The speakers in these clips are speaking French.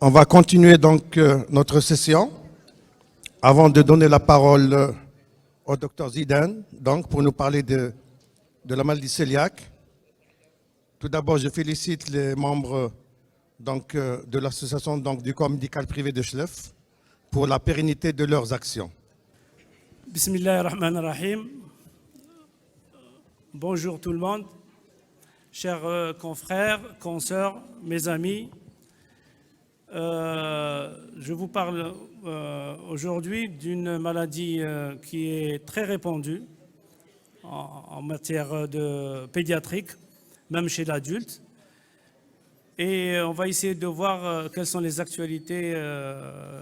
On va continuer donc notre session. Avant de donner la parole au docteur Zidane, donc pour nous parler de la maladie cœliaque. Tout d'abord, je félicite les membres donc, de l'association du corps médical privé de Chlef pour la pérennité de leurs actions. Bismillahirrahmanirrahim. Bonjour tout le monde, chers confrères, consoeurs, mes amis. Je vous parle aujourd'hui d'une maladie qui est très répandue en matière de pédiatrique, même chez l'adulte. Et on va essayer de voir quelles sont les actualités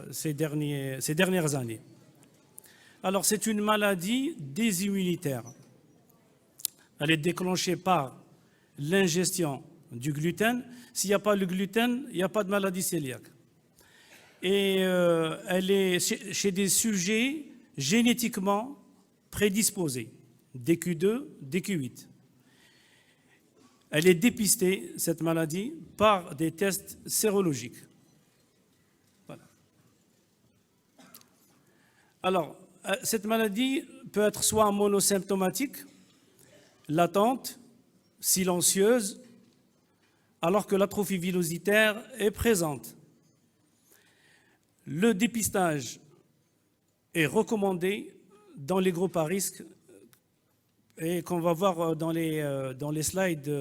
ces dernières années. Alors, c'est une maladie désimmunitaire. Elle est déclenchée par l'ingestion du gluten. S'il n'y a pas le gluten, il n'y a pas de maladie cœliaque. Et elle est chez des sujets génétiquement prédisposés, DQ2, DQ8. Elle est dépistée, cette maladie, par des tests sérologiques. Voilà. Alors, cette maladie peut être soit monosymptomatique, latente, silencieuse, alors que l'atrophie villositaire est présente. Le dépistage est recommandé dans les groupes à risque et qu'on va voir dans les slides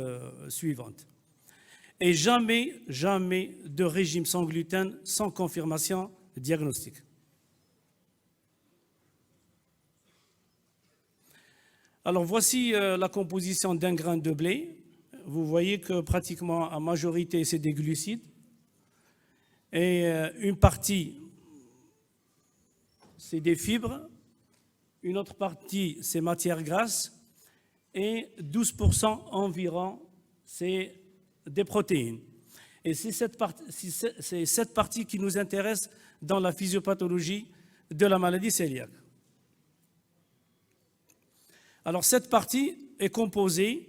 suivantes. Et jamais de régime sans gluten sans confirmation diagnostique. Alors voici la composition d'un grain de blé. Vous voyez que pratiquement en majorité c'est des glucides et une partie c'est des fibres, une autre partie c'est matières grasses et 12% environ c'est des protéines. Et c'est cette partie qui nous intéresse dans la physiopathologie de la maladie cœliaque. Alors cette partie est composée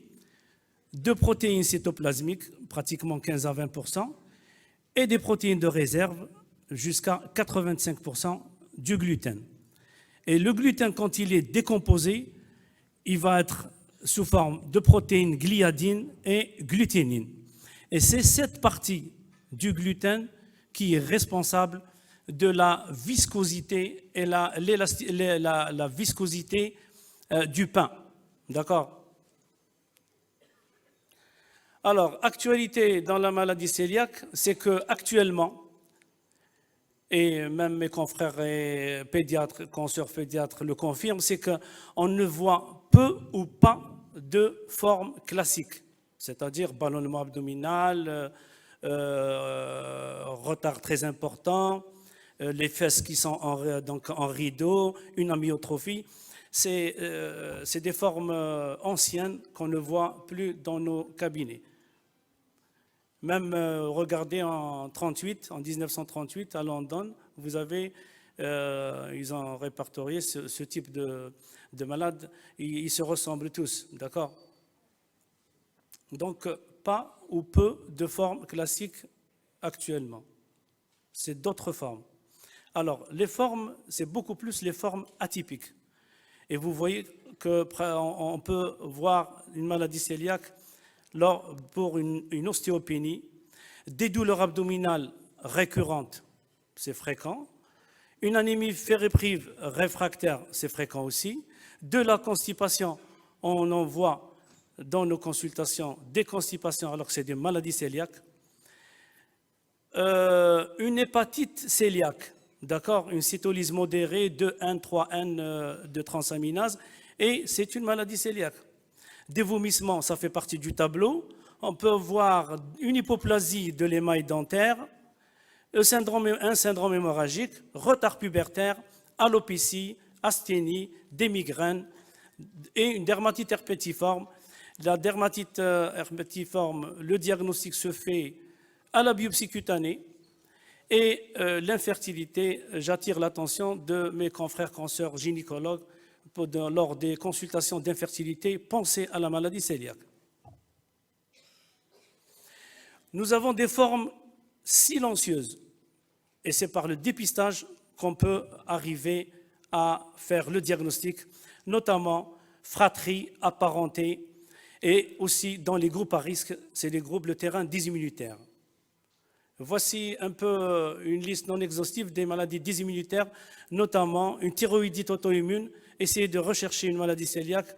de protéines cytoplasmiques, pratiquement 15 à 20%, et des protéines de réserve, jusqu'à 85% du gluten. Et le gluten, quand il est décomposé, il va être sous forme de protéines gliadine et gluténine. Et c'est cette partie du gluten qui est responsable de la viscosité et la viscosité du pain. D'accord ? Alors, actualité dans la maladie cœliaque, c'est qu'actuellement, et même mes confrères et pédiatres, consoeurs pédiatres le confirment, c'est qu'on ne voit peu ou pas de forme classique, c'est-à-dire ballonnement abdominal, retard très important, les fesses qui sont en rideau, une amyotrophie. C'est des formes anciennes qu'on ne voit plus dans nos cabinets. Même regardez en 1938 à London, vous avez, ils ont répertorié ce type de malades, ils se ressemblent tous, d'accord? Donc pas ou peu de formes classiques actuellement, c'est d'autres formes. Alors les formes, c'est beaucoup plus les formes atypiques. Et vous voyez qu'on peut voir une maladie cœliaque pour une ostéopénie, des douleurs abdominales récurrentes, c'est fréquent, une anémie ferriprive réfractaire, c'est fréquent aussi, de la constipation, on en voit dans nos consultations des constipations alors que c'est des maladies cœliaques, une hépatite cœliaque, d'accord, une cytolyse modérée de 1,3N de transaminase, et c'est une maladie cœliaque. Des vomissements, ça fait partie du tableau. On peut voir une hypoplasie de l'émail dentaire, un syndrome hémorragique, retard pubertaire, alopécie, asthénie, des migraines et une dermatite herpétiforme. La dermatite herpétiforme, le diagnostic se fait à la biopsie cutanée. Et l'infertilité, j'attire l'attention de mes confrères consoeurs gynécologues lors des consultations d'infertilité, pensez à la maladie cœliaque. Nous avons des formes silencieuses Et c'est par le dépistage qu'on peut arriver à faire le diagnostic, notamment fratrie, apparenté, et aussi dans les groupes à risque, c'est les groupes, le terrain désimmunitaire. Voici un peu une liste non exhaustive des maladies désimmunitaires, notamment une thyroïdite auto-immune. Essayez de rechercher une maladie cœliaque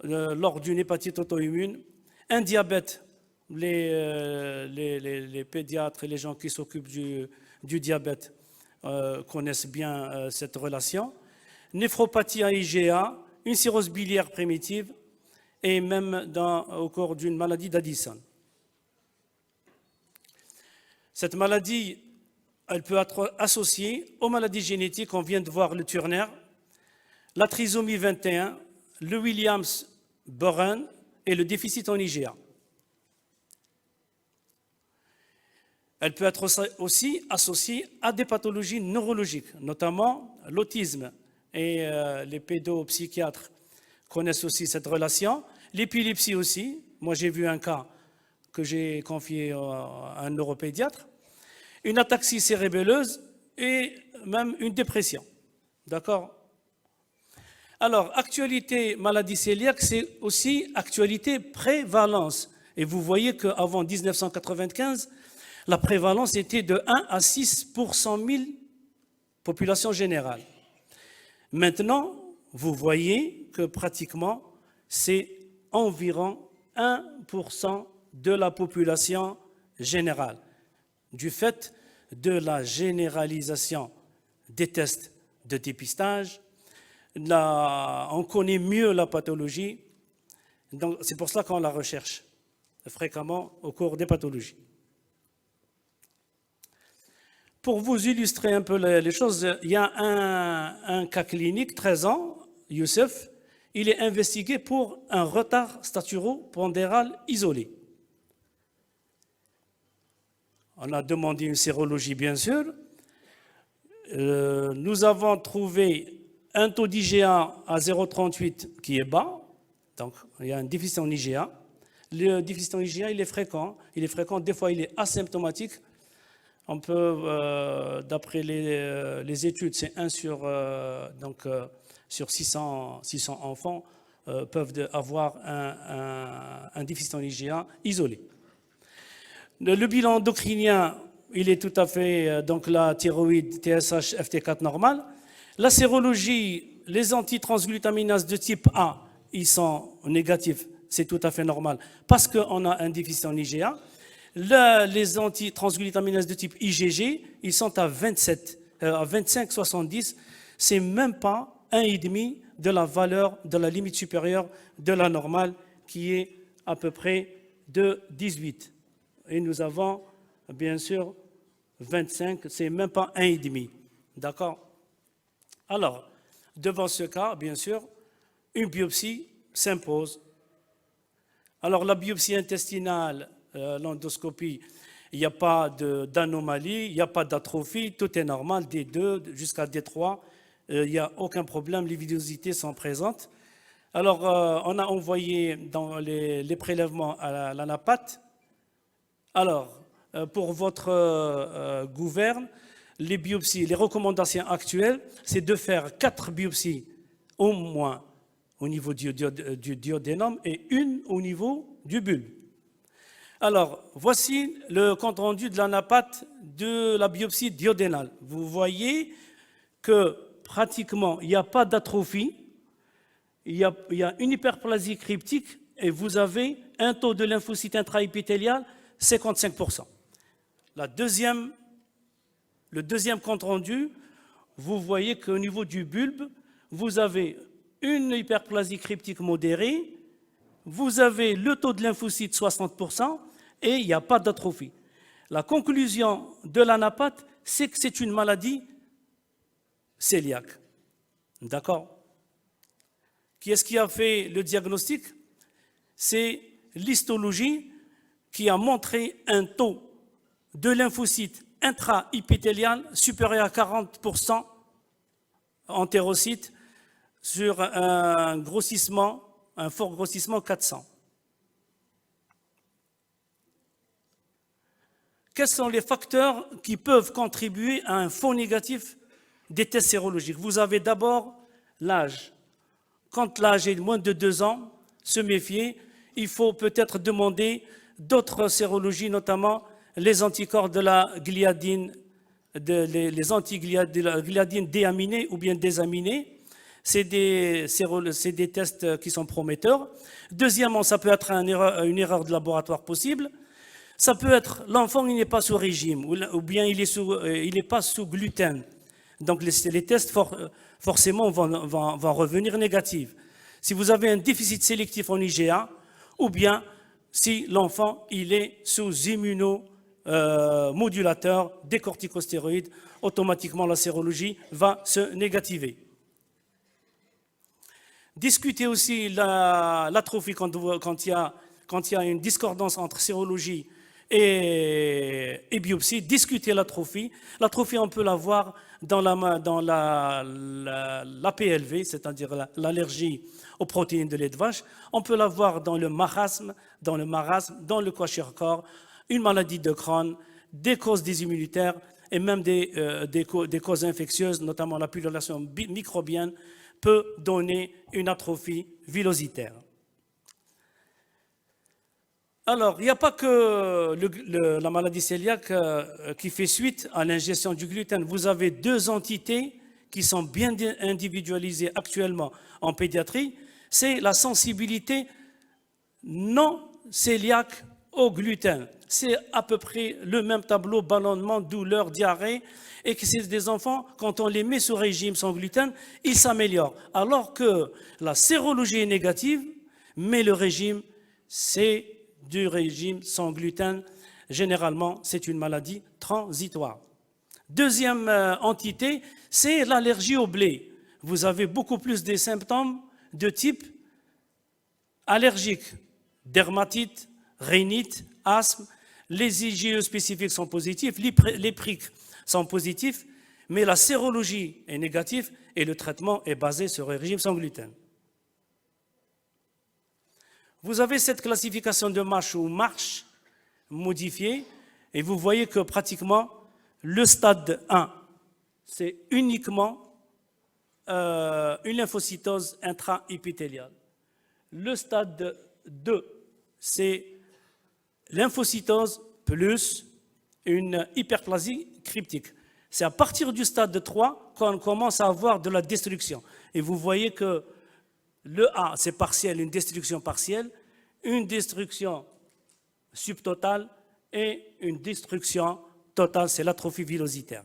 lors d'une hépatite auto-immune. Un diabète, les pédiatres et les gens qui s'occupent du diabète connaissent bien cette relation. Néphropathie à IgA, une cirrhose biliaire primitive et même au cours d'une maladie d'Addison. Cette maladie, elle peut être associée aux maladies génétiques. On vient de voir le Turner, la trisomie 21, le Williams-Burren et le déficit en IgA. Elle peut être aussi associée à des pathologies neurologiques, notamment l'autisme. Et les pédopsychiatres connaissent aussi cette relation. L'épilepsie aussi. Moi, j'ai vu un cas que j'ai confié à un neuropédiatre. Une ataxie cérébelleuse et même une dépression. D'accord? Alors, actualité maladie cœliaque, c'est aussi actualité prévalence. Et vous voyez qu'avant 1995, la prévalence était de 1 à 6 pour 100 000 population générale. Maintenant, vous voyez que pratiquement, c'est environ 1% de la population générale, du fait de la généralisation des tests de dépistage. On connaît mieux la pathologie, donc c'est pour cela qu'on la recherche fréquemment au cours des pathologies. Pour vous illustrer un peu les choses, il y a un cas clinique, 13 ans, Youssef, il est investigué pour un retard staturo-pondéral isolé. On a demandé une sérologie, bien sûr. Nous avons trouvé un taux d'IgA à 0,38 qui est bas, donc il y a un déficit en IgA. Le déficit en IgA, il est fréquent, des fois il est asymptomatique. On peut, d'après les études, c'est 1 sur 600 enfants peuvent avoir un déficit en IgA isolé. Le bilan endocrinien, il est tout à fait, donc la thyroïde, TSH, FT4 normale. La sérologie, les antitransglutaminases de type A, ils sont négatifs, c'est tout à fait normal, parce qu'on a un déficit en IgA. Les antitransglutaminases de type IgG, ils sont à 25-70, c'est même pas 1,5 de la valeur de la limite supérieure de la normale, qui est à peu près de 18. Et nous avons, bien sûr, 25, c'est même pas 1,5. D'accord? Alors, devant ce cas, bien sûr, une biopsie s'impose. Alors, la biopsie intestinale, l'endoscopie, il n'y a pas d'anomalie, il n'y a pas d'atrophie, tout est normal, D2 jusqu'à D3, il n'y a aucun problème, les villosités sont présentes. Alors, on a envoyé dans les prélèvements à l'anapathe. Alors, pour votre gouverne, les biopsies, les recommandations actuelles, c'est de faire 4 biopsies au moins au niveau du duodénum et une au niveau du bulbe. Alors, voici le compte-rendu de l'anapathe de la biopsie duodénale. Vous voyez que pratiquement, il n'y a pas d'atrophie, il y a une hyperplasie cryptique et vous avez un taux de lymphocytes intraépithélial 55%. Le deuxième compte-rendu, vous voyez qu'au niveau du bulbe, vous avez une hyperplasie cryptique modérée, vous avez le taux de lymphocytes 60% et il n'y a pas d'atrophie. La conclusion de l'anapathe, c'est que c'est une maladie cœliaque. D'accord? Qui est-ce qui a fait le diagnostic? C'est l'histologie qui a montré un taux de lymphocytes intraépithélial supérieur à 40% entérocytes sur un fort grossissement 400. quels sont les facteurs qui peuvent contribuer à un faux négatif des tests sérologiques? Vous avez d'abord l'âge. Quand l'âge est de moins de 2 ans, se méfier. Il faut peut-être demander d'autres sérologies, notamment les anticorps de la gliadine, les antigliadines déaminées ou bien désaminés. C'est des tests qui sont prometteurs. Deuxièmement, ça peut être une erreur de laboratoire possible. Ça peut être l'enfant il n'est pas sous régime ou bien il n'est pas sous gluten. Donc les tests forcément vont revenir négatifs. Si vous avez un déficit sélectif en IgA ou bien si l'enfant il est sous immunomodulateur, des corticostéroïdes, automatiquement la sérologie va se négativer. Discutez aussi l'atrophie quand il y a une discordance entre sérologie et biopsie. Discutez l'atrophie. L'atrophie, on peut la voir dans l'APLV, c'est-à-dire l'allergie aux protéines de lait de vache. On peut la voir dans le marasme, dans le Kwashiorkor, une maladie de Crohn, des causes désimmunitaires et même des causes infectieuses, notamment la pullulation microbienne, peut donner une atrophie villositaire. Alors, il n'y a pas que la maladie cœliaque qui fait suite à l'ingestion du gluten. Vous avez 2 entités qui sont bien individualisées actuellement en pédiatrie. C'est la sensibilité non cœliaque au gluten. C'est à peu près le même tableau, ballonnement, douleur, diarrhée, et que c'est des enfants, quand on les met sous régime sans gluten, ils s'améliorent. Alors que la sérologie est négative, mais le régime, c'est du régime sans gluten. Généralement, c'est une maladie transitoire. Deuxième entité, c'est l'allergie au blé. Vous avez beaucoup plus des symptômes de type allergique, dermatite, rhinite, asthme. Les IgE spécifiques sont positifs, les prics sont positifs, mais la sérologie est négative et le traitement est basé sur le régime sans gluten. Vous avez cette classification de MASH ou MARCH modifiée et vous voyez que pratiquement le stade 1, c'est uniquement une lymphocytose intraépithéliale. Le stade 2, c'est lymphocytose plus une hyperplasie cryptique. C'est à partir du stade 3 qu'on commence à avoir de la destruction. Et vous voyez que le A, c'est partiel, une destruction partielle, une destruction subtotale et une destruction totale, c'est l'atrophie villositaire.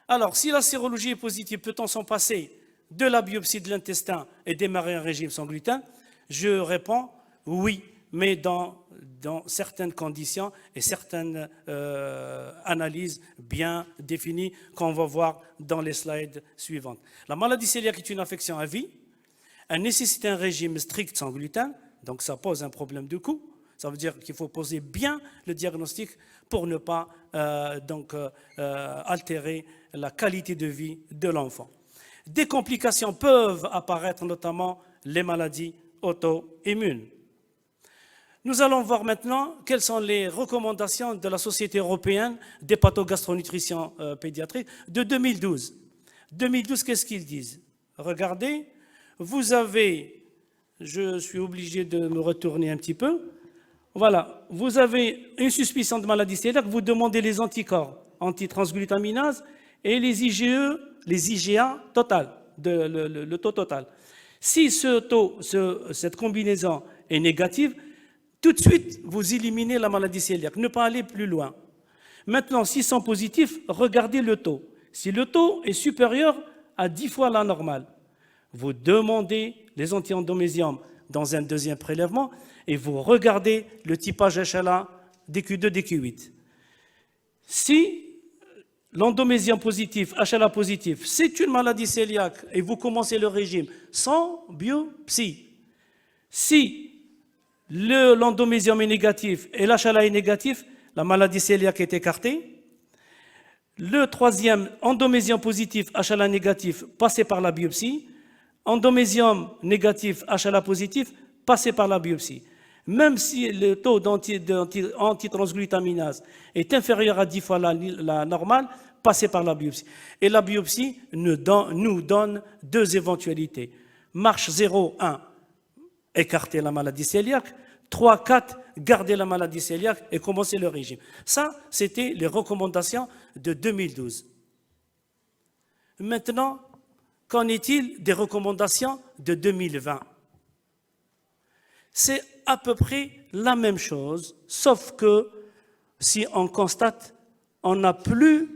Alors, si la sérologie est positive, peut-on s'en passer de la biopsie de l'intestin et démarrer un régime sans gluten? Je réponds oui, mais dans certaines conditions et certaines analyses bien définies qu'on va voir dans les slides suivantes. La maladie cœliaque est une affection à vie. Elle nécessite un régime strict sans gluten, donc ça pose un problème de coût. Ça veut dire qu'il faut poser bien le diagnostic pour ne pas altérer la qualité de vie de l'enfant. Des complications peuvent apparaître, notamment les maladies auto-immunes. Nous allons voir maintenant quelles sont les recommandations de la Société européenne d'hépatogastronutrition pédiatrique de 2012. 2012, qu'est-ce qu'ils disent? Regardez, vous avez, je suis obligé de me retourner un petit peu, voilà, vous avez une suspicion de maladie cœliaque, vous demandez les anticorps antitransglutaminase et les IgE, les IgA total, le taux total. Si cette combinaison est négative, tout de suite, vous éliminez la maladie cœliaque, ne pas aller plus loin. Maintenant, s'ils sont positifs, regardez le taux. Si le taux est supérieur à 10 fois la normale, vous demandez les anti-endomésium dans un deuxième prélèvement et vous regardez le typage HLA DQ2, DQ8. Si l'endomésium positif, HLA positif, c'est une maladie cœliaque et vous commencez le régime sans biopsie, si l'endomésium est négatif et l'HLA est négatif, la maladie cœliaque est écartée. Le troisième, endomésium positif, HLA négatif, passé par la biopsie. Endomésium négatif, HLA positif, passé par la biopsie. même si le taux d'antitransglutaminase est inférieur à 10 fois la normale, passez par la biopsie. Et la biopsie nous donne deux éventualités. Marche 0, 1, écarter la maladie cœliaque. 3, 4, garder la maladie cœliaque et commencer le régime. Ça, c'était les recommandations de 2012. Maintenant, qu'en est-il des recommandations de 2020? C'est à peu près la même chose, sauf que si on constate, on n'a plus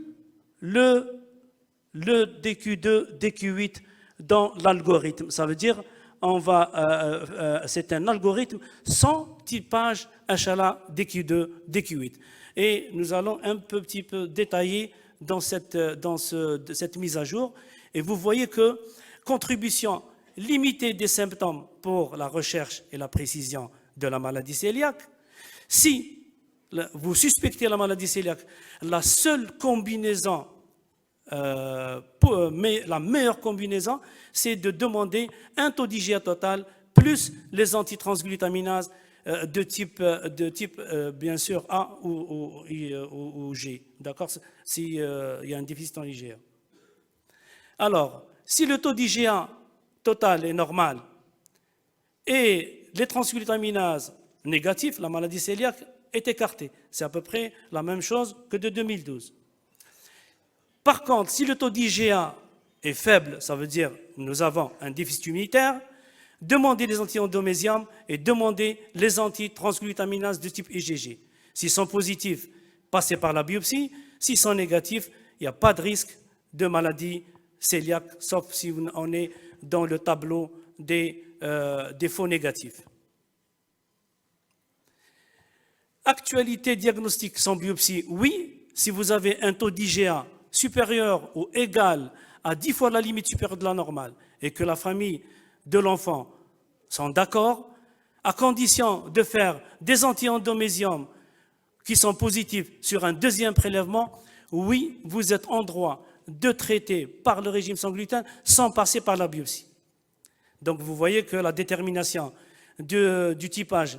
le DQ2, DQ8 dans l'algorithme. Ça veut dire c'est un algorithme sans typage HLA DQ2, DQ8. Et nous allons un petit peu détailler dans cette mise à jour. Et vous voyez que contribution limitée des symptômes pour la recherche et la précision de la maladie cœliaque. Si vous suspectez la maladie cœliaque, la seule combinaison, la meilleure combinaison, c'est de demander un taux d'IgA total plus les antitransglutaminases de type bien sûr A ou G, d'accord, s'il y a un déficit en IgA. Alors, si le taux d'IgA total est normal et les transglutaminases négatives, la maladie cœliaque est écartée. C'est à peu près la même chose que de 2012. Par contre, si le taux d'IgA est faible, ça veut dire que nous avons un déficit immunitaire, demandez les anti-endomésium et demandez les antitransglutaminases de type IgG. S'ils sont positifs, passez par la biopsie. S'ils sont négatifs, il n'y a pas de risque de maladie cœliaque, sauf si on est dans le tableau des faux négatifs. Actualité diagnostique sans biopsie, oui. Si vous avez un taux d'IgA supérieur ou égal à 10 fois la limite supérieure de la normale et que la famille de l'enfant sont d'accord, à condition de faire des anti-endomésium qui sont positifs sur un deuxième prélèvement, oui, vous êtes en droit de traiter par le régime sans gluten sans passer par la biopsie. Donc vous voyez que la détermination du typage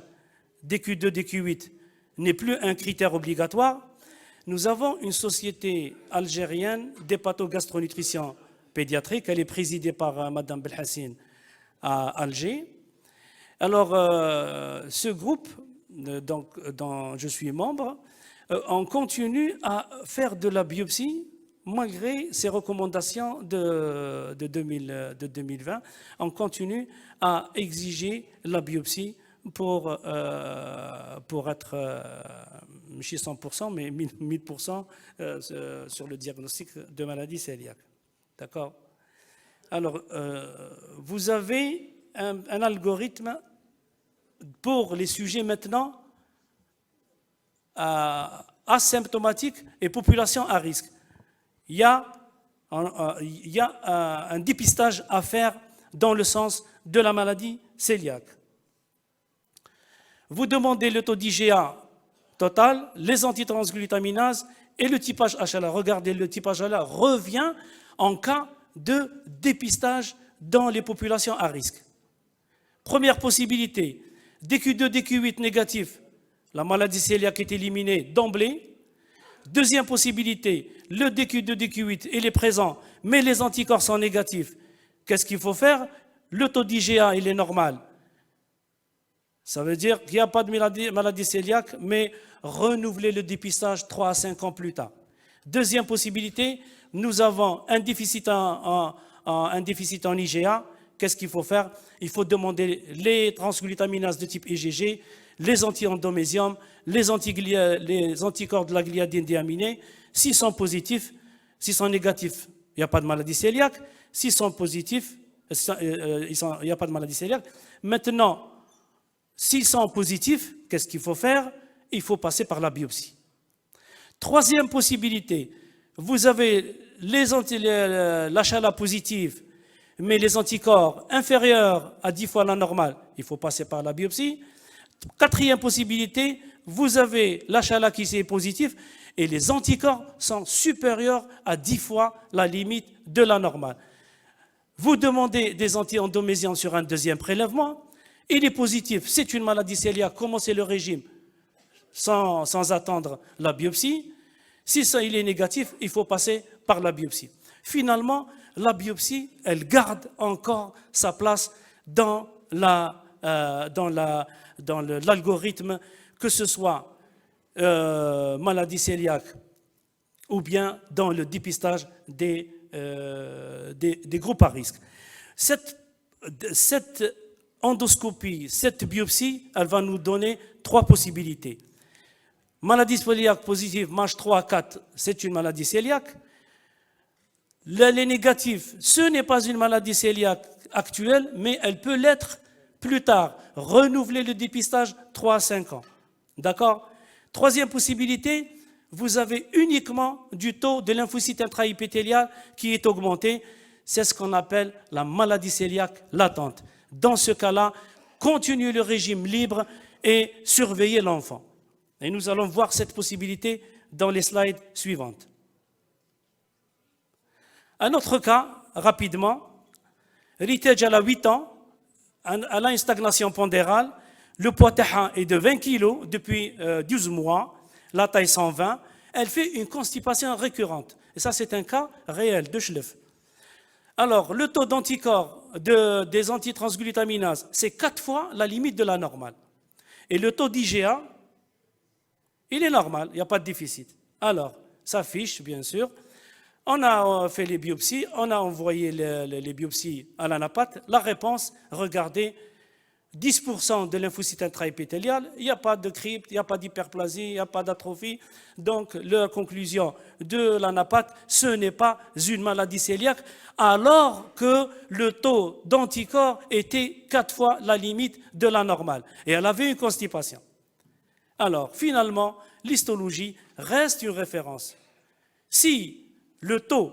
DQ2, DQ8 n'est plus un critère obligatoire. Nous avons une société algérienne d'hépatogastronutrition pédiatrique. Elle est présidée par Mme Belhassine à Alger. Alors, ce groupe, dont je suis membre, on continue à faire de la biopsie malgré ces recommandations de 2020. On continue à exiger la biopsie pour être chez 100%, mais 1000% sur le diagnostic de maladie cœliaque. D'accord? Alors, vous avez un algorithme pour les sujets maintenant asymptomatiques et population à risque. Il y a un dépistage à faire dans le sens de la maladie cœliaque. Vous demandez le taux d'IgA total, les antitransglutaminases et le typage HLA. Regardez, le typage HLA revient en cas de dépistage dans les populations à risque. Première possibilité, DQ2, DQ8 négatif, la maladie cœliaque est éliminée d'emblée. Deuxième possibilité, le DQ2, DQ8, il est présent, mais les anticorps sont négatifs. Qu'est-ce qu'il faut faire? Le taux d'IgA, il est normal. Ça veut dire qu'il n'y a pas de maladie cœliaque, mais renouveler le dépistage 3 à 5 ans plus tard. Deuxième possibilité, nous avons un déficit en IgA. Qu'est-ce qu'il faut faire? Il faut demander les transglutaminases de type IgG, les anti-endomésium, les anticorps de la gliadine déaminée. S'ils sont positifs, s'ils sont négatifs, il n'y a pas de maladie cœliaque. S'ils sont positifs, il n'y a pas de maladie cœliaque. Maintenant, s'ils sont positifs, qu'est-ce qu'il faut faire? Il faut passer par la biopsie. Troisième possibilité, vous avez l'HLA positif, mais les anticorps inférieurs à 10 fois la normale, il faut passer par la biopsie. Quatrième possibilité, vous avez l'HLA qui est positif et les anticorps sont supérieurs à 10 fois la limite de la normale. Vous demandez des anti-endomésiens sur un deuxième prélèvement Il est positif, c'est une maladie cœliaque, commencez le régime sans attendre la biopsie. Si ça, il est négatif, il faut passer par la biopsie. Finalement, la biopsie, elle garde encore sa place dans l'algorithme, que ce soit maladie cœliaque ou bien dans le dépistage des groupes à risque. Cette endoscopie, cette biopsie, elle va nous donner 3 possibilités. Maladie cœliaque positive, MASH3 à 4, c'est une maladie cœliaque. Les négatifs, ce n'est pas une maladie cœliaque actuelle, mais elle peut l'être plus tard. Renouveler le dépistage 3 à 5 ans. D'accord? Troisième possibilité, vous avez uniquement du taux de lymphocytes intraépithélial qui est augmenté. C'est ce qu'on appelle la maladie cœliaque latente. Dans ce cas-là, continuez le régime libre et surveillez l'enfant. Et nous allons voir cette possibilité dans les slides suivantes. Un autre cas, rapidement, Ritaj, elle a 8 ans, elle a une stagnation pondérale, le poids TH est de 20 kg depuis 12 mois, la taille 120, elle fait une constipation récurrente. Et ça, c'est un cas réel de Schleff. Alors, le taux d'anticorps des antitransglutaminases, c'est 4 fois la limite de la normale. Et le taux d'IgA, il est normal, il n'y a pas de déficit. Alors, ça fiche, bien sûr. On a fait les biopsies, on a envoyé les biopsies à l'anapathe. La réponse, regardez, 10% de lymphocytes intraépithélial, il n'y a pas de crypte, il n'y a pas d'hyperplasie, il n'y a pas d'atrophie. Donc, la conclusion de l'anapathe, ce n'est pas une maladie cœliaque, alors que le taux d'anticorps était 4 fois la limite de la normale. Et elle avait une constipation. Alors, finalement, l'histologie reste une référence. Si le taux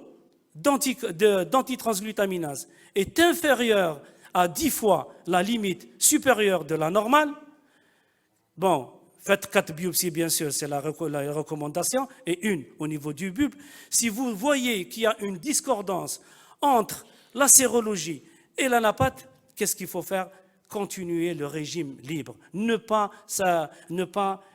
d'antitransglutaminase est inférieur à 10 fois la limite supérieure de la normale, bon, faites 4 biopsies, bien sûr, c'est la recommandation, et une au niveau du bulbe. Si vous voyez qu'il y a une discordance entre la sérologie et l'anapathe, qu'est-ce qu'il faut faire? Continuer le régime libre, ne pas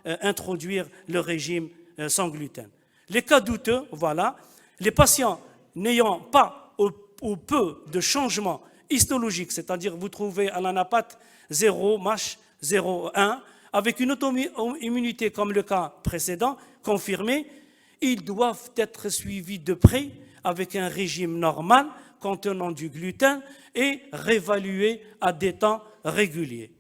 introduire le régime sans gluten. Les cas douteux, voilà, les patients n'ayant pas ou peu de changements histologiques, c'est-à-dire vous trouvez à l'anapathe 0, MASH 0, 1, avec une auto-immunité comme le cas précédent, confirmé, ils doivent être suivis de près avec un régime normal contenant du gluten et réévalués à des temps réguliers.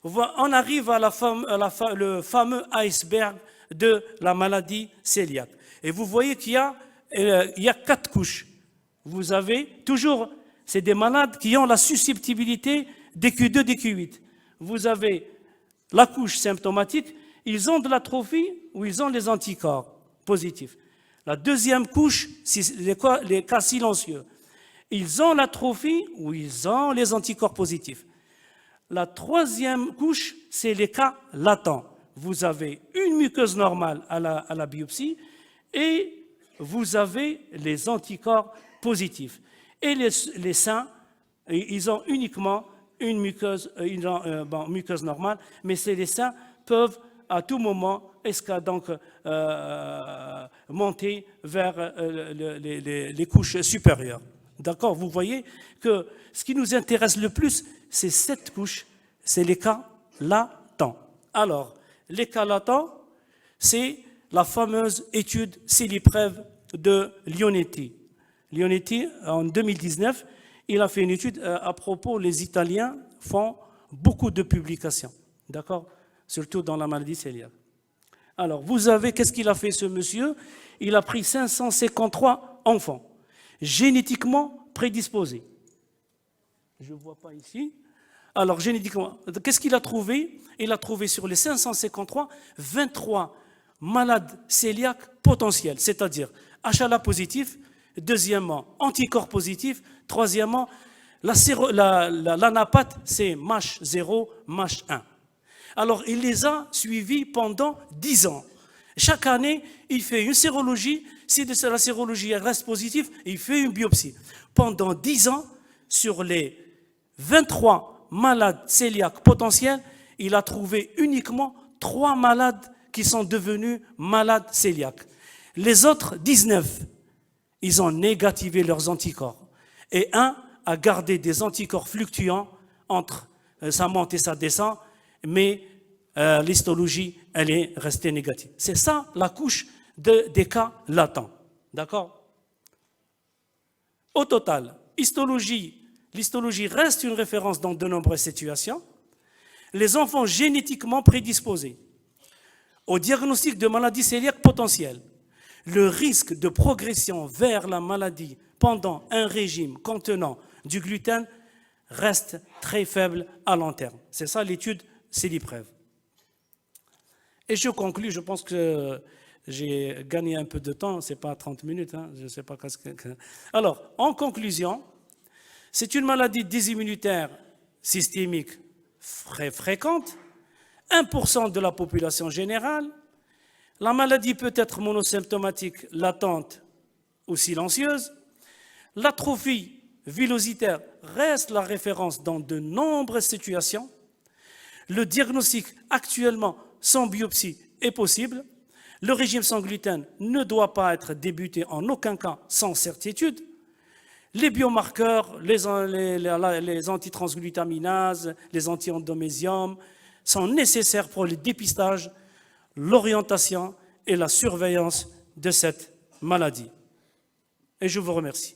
On arrive à le fameux iceberg de la maladie cœliaque. Et vous voyez qu'il y a 4 couches. Vous avez toujours, c'est des malades qui ont la susceptibilité des Q2, des Q8. Vous avez la couche symptomatique, ils ont de l'atrophie ou ils ont les anticorps positifs. La deuxième couche, c'est les cas silencieux. Ils ont l'atrophie ou ils ont les anticorps positifs. La troisième couche, c'est les cas latents. Vous avez une muqueuse normale à la biopsie et vous avez les anticorps positifs. Et les seins, ils ont uniquement une muqueuse normale, mais les seins peuvent à tout moment monter vers les couches supérieures. D'accord? Vous voyez que ce qui nous intéresse le plus, c'est cette couche, c'est les cas latents. Alors, les cas latents, c'est la fameuse étude Cilipreve de Leonetti. Leonetti, en 2019, il a fait une étude à propos, les Italiens font beaucoup de publications, d'accord? Surtout dans la maladie cœliaque. Alors, vous avez, qu'est-ce qu'il a fait ce monsieur? Il a pris 553 enfants, génétiquement prédisposés. Je ne vois pas ici. Alors, génétiquement, qu'est-ce qu'il a trouvé? Il a trouvé sur les 553, 23 malades cœliaques potentiels, c'est-à-dire HLA positif, deuxièmement, anticorps positif, troisièmement, l'anapathe, c'est MASH 0, MASH 1. Alors, il les a suivis pendant 10 ans. Chaque année, il fait une sérologie. Si de la sérologie reste positive, il fait une biopsie. Pendant 10 ans, sur les 23 malades cœliaques potentiels, il a trouvé uniquement 3 malades qui sont devenus malades cœliaques. Les autres 19, ils ont négativé leurs anticorps. Et un a gardé des anticorps fluctuants entre ça monte et ça descend, mais l'histologie, elle est restée négative. C'est ça la couche des cas latents. D'accord? Au total, l'histologie reste une référence dans de nombreuses situations. Les enfants génétiquement prédisposés au diagnostic de maladie cœliaque potentielle, le risque de progression vers la maladie pendant un régime contenant du gluten reste très faible à long terme. C'est ça l'étude CELIPREV. Et je conclus, je pense que j'ai gagné un peu de temps, ce n'est pas 30 minutes, hein, je ne sais pas qu'est-ce que... Alors, en conclusion, c'est une maladie désimmunitaire systémique très fréquente, 1% de la population générale. La maladie peut être monosymptomatique, latente ou silencieuse. L'atrophie villositaire reste la référence dans de nombreuses situations. Le diagnostic actuellement sans biopsie est possible. Le régime sans gluten ne doit pas être débuté en aucun cas sans certitude. Les biomarqueurs, les antitransglutaminases, les anti-endomésium sont nécessaires pour le dépistage, l'orientation et la surveillance de cette maladie. Et je vous remercie.